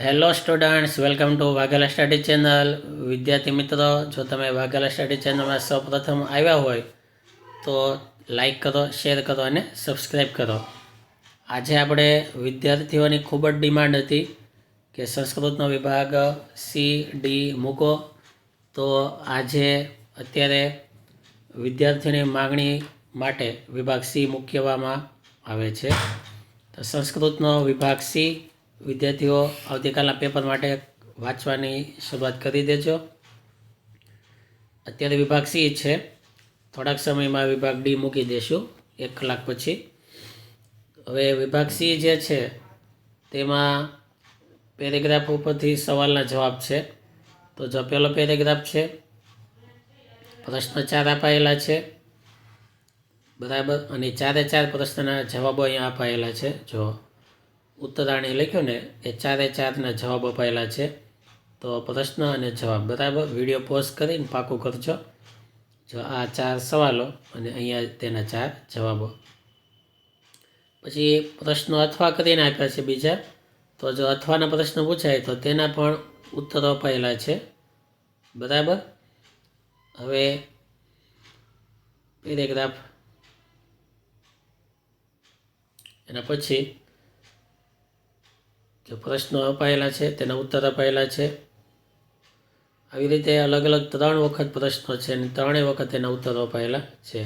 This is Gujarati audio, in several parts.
Hello students, welcome to Vaghela study channel. વિદ્યાર્થી મિત્રો, જો તમે વાઘેલા સ્ટડી ચેનલમાં સૌપ્રથમ આવ્યા હોય તો લાઈક કરો, શેર કરો અને સબસ્ક્રાઈબ કરો. આજે આપણે વિદ્યાર્થીઓની ખૂબ જ ડિમાન્ડ હતી કે સંસ્કૃતનો વિભાગ સી ડી મૂકો, તો આજે અત્યારે વિદ્યાર્થીઓની માગણી માટે વિભાગ સી મૂકવામાં આવે છે. તો સંસ્કૃતનો વિભાગ સી વિદ્યાર્થીઓ આવતીકાલના પેપર માટે વાંચવાની શરૂઆત કરી દેજો. અત્યારે વિભાગ સી છે, થોડાક સમયમાં વિભાગ ડી મૂકી દેશું 1 કલાક પછી. હવે વિભાગ સી જે છે તેમાં પેરેગ્રાફ ઉપરથી સવાલના જવાબ છે. તો જો પહેલો પેરેગ્રાફ છે, પ્રશ્ન 4 અપાયેલા છે, બરાબર, અને 4 પ્રશ્નના જવાબો અહીંયા અપાયેલા છે. જો ઉત્તરાણી લખ્યું ને એ 4 જવાબ અપાયેલા છે. તો પ્રશ્ન અને જવાબ, બરાબર, વિડીયો પોઝ કરીને પાકું કરજો. જો આ 4 સવાલો અને અહીંયા તેના 4 જવાબો. પછી પ્રશ્નો અથવા કરીને આપ્યા છે બીજા. તો જો અથવાના પ્રશ્ન પૂછાય તો તેના પણ ઉત્તરો અપાયેલા છે, બરાબર. હવે પેરેગ્રાફ એના પછી જે પ્રશ્નો અપાયેલા છે તેના ઉત્તર અપાયેલા છે. આવી રીતે અલગ અલગ 3 વખત પ્રશ્નો છે અને 3 વખત એના ઉત્તરો અપાયેલા છે.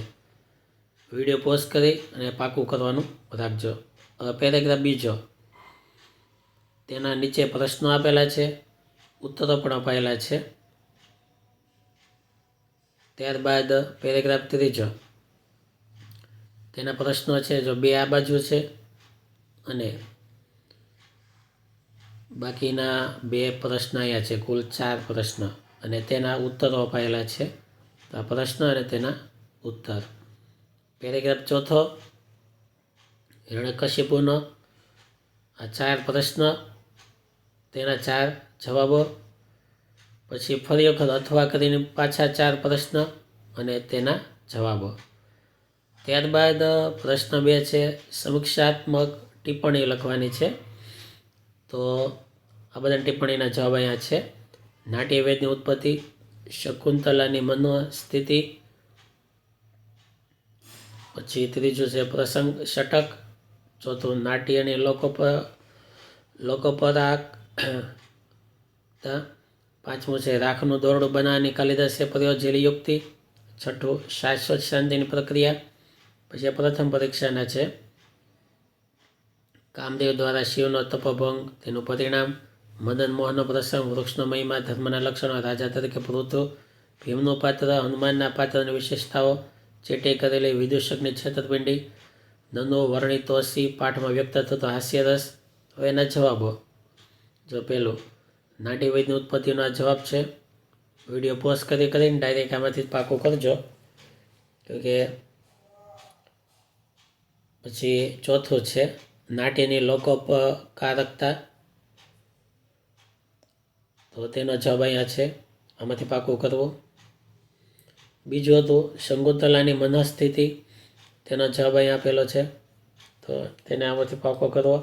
વિડીયો પોઝ કરી અને પાકું કરવાનું રાખજો. હવે પેરેગ્રાફ બીજો, તેના નીચે પ્રશ્નો આપેલા છે, ઉત્તરો પણ અપાયેલા છે. ત્યારબાદ પેરેગ્રાફ ત્રીજો, તેના પ્રશ્નો છે, જો 2 આ બાજુ છે અને બાકીના 2 પ્રશ્ન અહીંયા છે, કુલ 4 પ્રશ્ન અને તેના ઉત્તરો અપાયેલા છે. તો આ પ્રશ્ન અને તેના ઉત્તર. પેરેગ્રાફ ચોથો, હિરણ્યકશિપુનો આ 4 પ્રશ્ન, તેના 4 જવાબો. પછી ફરી વખત અથવા કરીને પાછા 4 પ્રશ્ન અને તેના જવાબો. ત્યારબાદ પ્રશ્ન 2 છે, સમીક્ષાત્મક ટિપ્પણી લખવાની છે. તો આ બધા ટિપ્પણીના જવાબ અહીંયા છે. નાટ્યવેદની ઉત્પત્તિ, શકુંતલાની મનોસ્થિતિ. પછી ત્રીજું છે પ્રસંગ ષટક. ચોથું નાટ્યની લોકોપરાગતા. પાંચમું છે રાખનું દોરડું બનાવવાની કાલિદાસે પ્રયોજેલી યુક્તિ. છઠ્ઠું શાશ્વત શાંતિની પ્રક્રિયા. પછી પ્રથમ પરીક્ષાના છે, કામદેવ દ્વારા શિવનો તપોભંગ, તેનું પરિણામ, મદન મોહનનો પ્રસંગ, વૃક્ષનો મહિમા, ધર્મના લક્ષણો, રાજા તરીકે પૃથુ, ભીમનું પાત્ર, હનુમાનના પાત્રની વિશેષતાઓ, ચેટે કરેલી વિદૂષકની છેતરપિંડી, નનો વર્ણિતોસી પાઠમાં વ્યક્ત થતો હાસ્યરસ. હવે એના જવાબો. જો પેલું નાટ્યવેદની ઉત્પત્તિનો આ જવાબ છે. વિડીયો પોઝ કરીને ડાયરેક્ટ આમાંથી જ પાકું કરજો, કે પછી ચોથું છે નાટ્યની લોકોપકારકતા. તો તેનો જવાબ અહીંયા છે, આમાંથી પાકું કરવું. બીજું હતું શકુંતલાની મનઃસ્થિતિ, તેનો જવાબ અહીંયા આપેલો છે. તો તેને આમાંથી પાકો કરવો.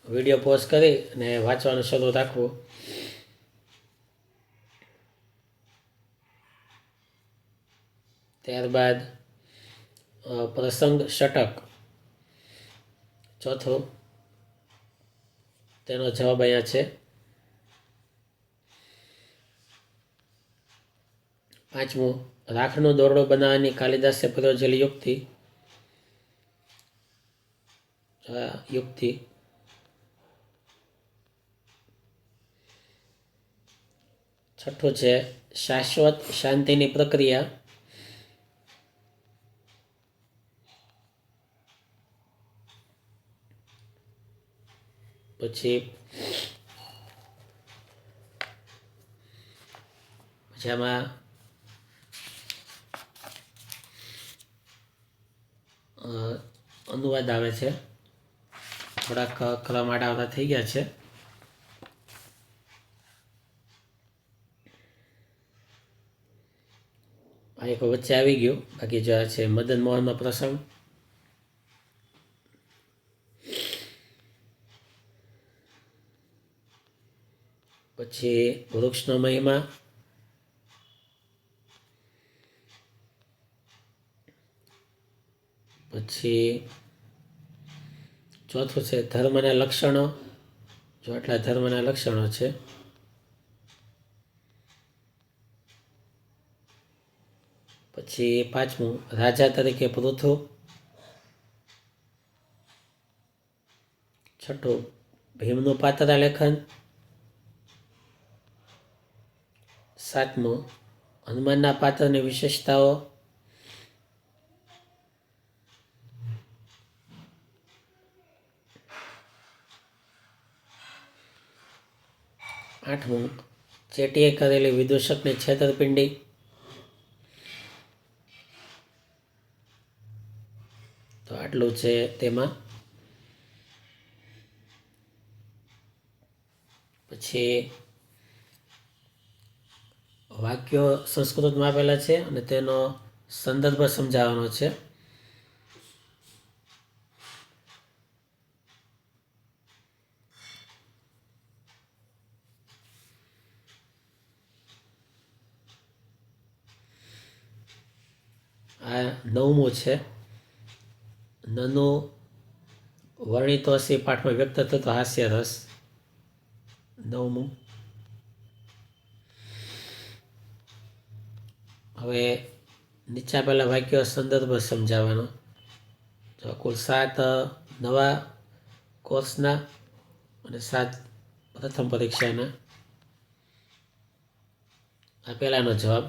વિડીયો પોઝ કરી અને વાંચવાનું શરૂ રાખવું. ત્યારબાદ પ્રસંગ ષટક, ચોથું, તેનો જવાબ અહીંયા છે. પાંચમું રાખનું દોરડું બનાવવાની કાલિદાસે પ્રયોજેલી યુક્તિ. છઠ્ઠું છે શાશ્વત શાંતિની પ્રક્રિયા. પછી આમાં અનુવાદ આવે છે, થોડાક કલમ આડા થઈ ગયા છે. આ એક વચ્ચે આવી ગયું, બાકી જો છે મદન મોહનનો પ્રસંગ. પછી વૃક્ષનો મહિમા, પછી ચોથું છે ધર્મના લક્ષણો, જો આટલા ધર્મના લક્ષણો છે. પછી પાંચમું રાજા તરીકે પૃથુ. છઠ્ઠું ભીમનું પાત્ર લેખન. સાતમું હનુમાનના પાત્રની વિશેષતાઓ. આઠમું ચેટીએ કરેલી વિદૂષકની છેતરપિંડી. તો આટલું છે તેમાં. પછી વાક્યો સંસ્કૃતમાં આપેલા છે અને તેનો સંદર્ભ સમજાવવાનો છે. આ 9મું છે. નનુ વર્ણિતોસી પાઠમાં વ્યક્ત થતો હાસ્ય રસ. 9મું. હવે નીચે આપેલા વાક્યો સંદર્ભ સમજાવવાનો. તો કુલ 7 નવા કોર્સના અને 7 પ્રથમ પરીક્ષાના. આ પહેલાનો જવાબ.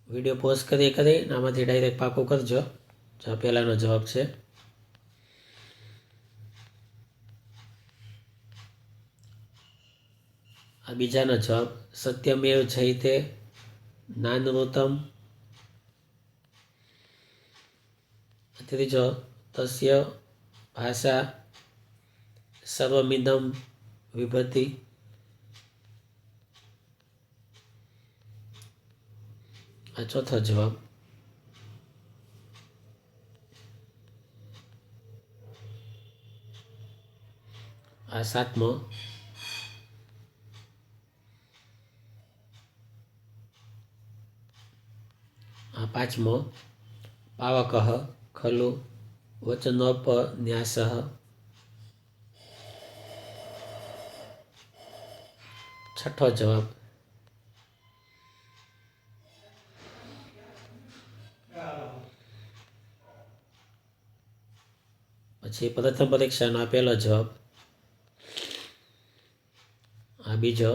વિડીયો પોઝ કરી આમાંથી ડાયરેક્ટ પાકું કરજો. જો આ પહેલાનો જવાબ છે. આ બીજાનો જવાબ સત્યમેવ જયતે નાનૃતમ. ત્રીજો તસ્ય ભાષા સર્વમિદમ વિભતિ. આ ચોથો જવાબ. આ 7મો. આ 5મો. પાવકઃ ખલુ વચનોપન્યાસઃ. છઠ્ઠો જવાબ. પછી પ્રથમ પરીક્ષાનો આ પહેલો જવાબ. આ બીજો.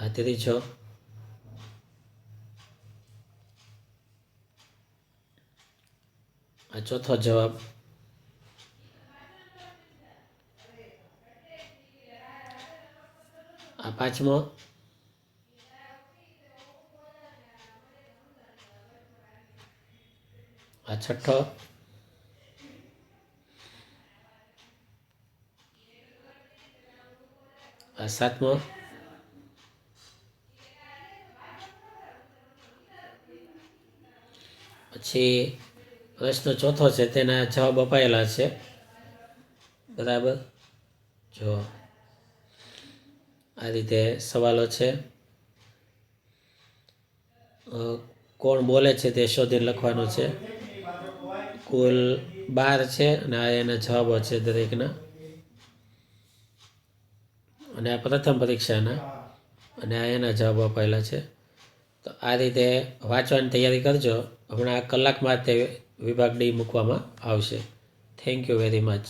આ ત્રીજો. આ ચોથો જવાબ. આ 5મો. આ છઠ્ઠો. આ 7મો. પછી પ્રશ્ન ચોથો છે તેના જવાબ અપાયેલા છે. બરાબર. જો આ રીતે સવાલો છે. કોણ બોલે છે તે શોધીને લખવાનું છે. કુલ 12 છે અને આ એના જવાબો છે દરેકના. અને આ પ્રથમ પરીક્ષાના અને આ એના જવાબો અપાયેલા છે. તો આ રીતે વાંચવાની તૈયારી કરજો. હમણાં કલાકમાં તે વિભાગ ડી મૂકવામાં આવશે. Thank you very much.